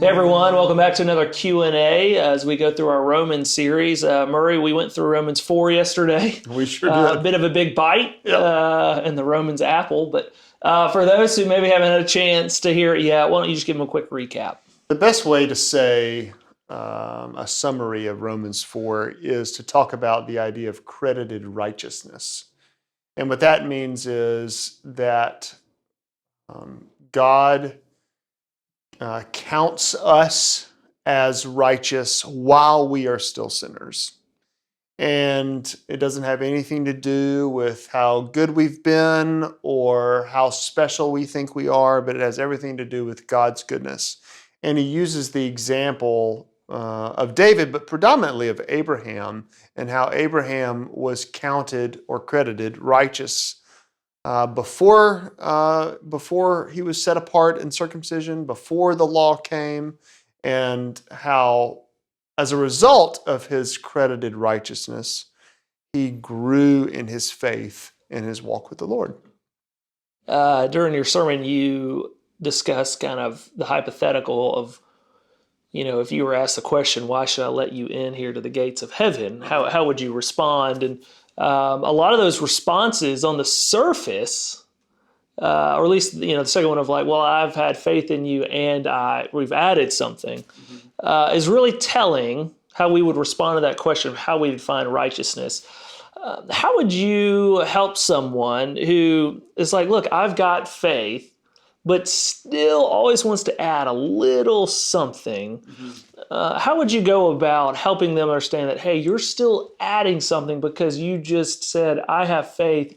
Hey everyone, welcome back to another Q&A as we go through our Romans series. Murray, we went through Romans 4 yesterday. We sure did. A bit of a big bite Yep. in the Romans apple, but for those who maybe haven't had a chance to hear it yet, why don't you just give them a quick recap? The best way to say a summary of Romans 4 is to talk about the idea of credited righteousness. And what that means is that God counts us as righteous while we are still sinners. And it doesn't have anything to do with how good we've been or how special we think we are, but it has everything to do with God's goodness. And he uses the example of David, but predominantly of Abraham, and how Abraham was counted or credited righteous before he was set apart in circumcision, before the law came, and how, as a result of his credited righteousness, he grew in his faith and his walk with the Lord. During your sermon, you discussed kind of the hypothetical of, if you were asked the question, why should I let you in here to the gates of heaven? How would you respond? And a lot of those responses on the surface, or at least the second one of like, well, I've had faith in you and we've added something, is really telling how we would respond to that question of how we define righteousness. How would you help someone who is like, look, I've got faith, but still always wants to add a little something? How would you go about helping them understand that, hey, you're still adding something because you just said, I have faith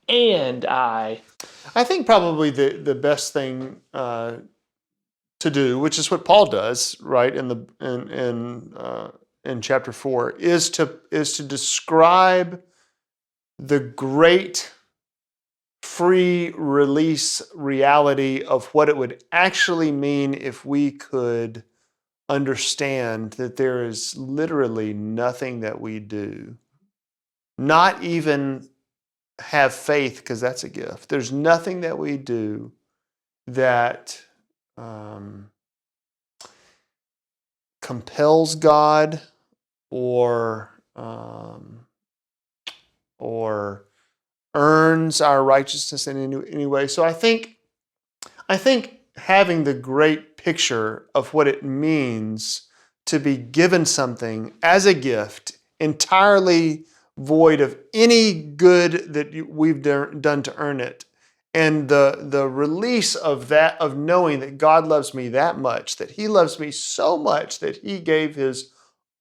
and I think probably the best thing to do, which is what Paul does, right, in chapter 4, is to describe the great free release reality of what it would actually mean if we could understand that there is literally nothing that we do, not even have faith, because that's a gift. There's nothing that we do that compels God or earns our righteousness in any way. So I think having the great picture of what it means to be given something as a gift, entirely void of any good that we've done to earn it, and the release of that, of knowing that God loves me that much, that he loves me so much that he gave his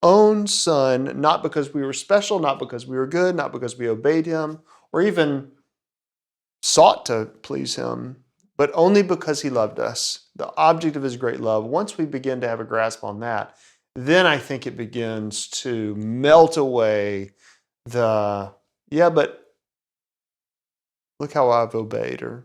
own son, not because we were special, not because we were good, not because we obeyed him or even sought to please him, but only because he loved us, the object of his great love. Once we begin to have a grasp on that, then I think it begins to melt away but look how I've obeyed, or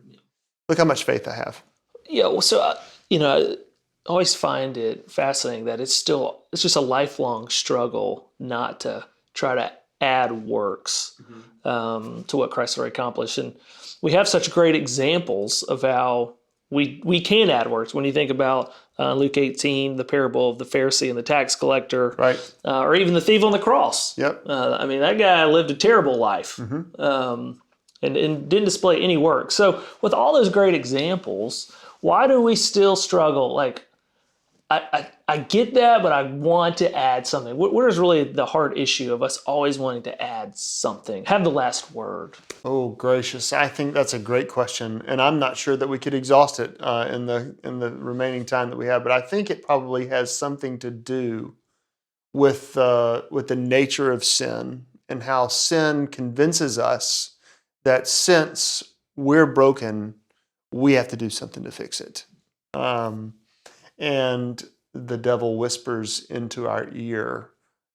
look how much faith I have. Yeah, well, so I always find it fascinating that it's just a lifelong struggle not to try to add works to what Christ already accomplished. And we have such great examples of how we can add works. When you think about Luke 18, the parable of the Pharisee and the tax collector, right, or even the thief on the cross. Yep. That guy lived a terrible life. And didn't display any work. So with all those great examples, why do we still struggle? Like, I get that, but I want to add something. Where is really the hard issue of us always wanting to add something, have the last word? Oh, gracious. I think that's a great question, and I'm not sure that we could exhaust it in the remaining time that we have, but I think it probably has something to do with the nature of sin and how sin convinces us that since we're broken, we have to do something to fix it. And the devil whispers into our ear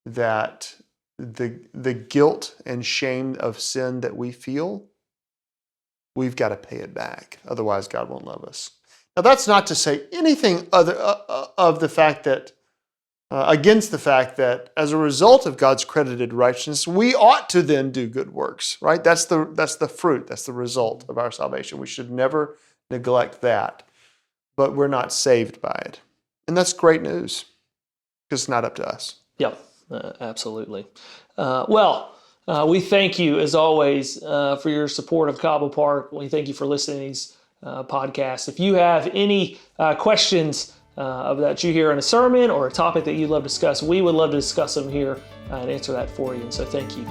that the guilt and shame of sin that we feel, we've got to pay it back. Otherwise, God won't love us. Now, that's not to say anything other of the fact that against the fact that as a result of God's credited righteousness, we ought to then do good works, right? That's the fruit, that's the result of our salvation. We should never neglect that, but we're not saved by it. And that's great news because it's not up to us. Yep, absolutely. We thank you, as always, for your support of Cobble Park. We thank you for listening to these podcasts. If you have any questions that you hear in a sermon or a topic that you'd love to discuss, we would love to discuss them here and answer that for you. And so thank you.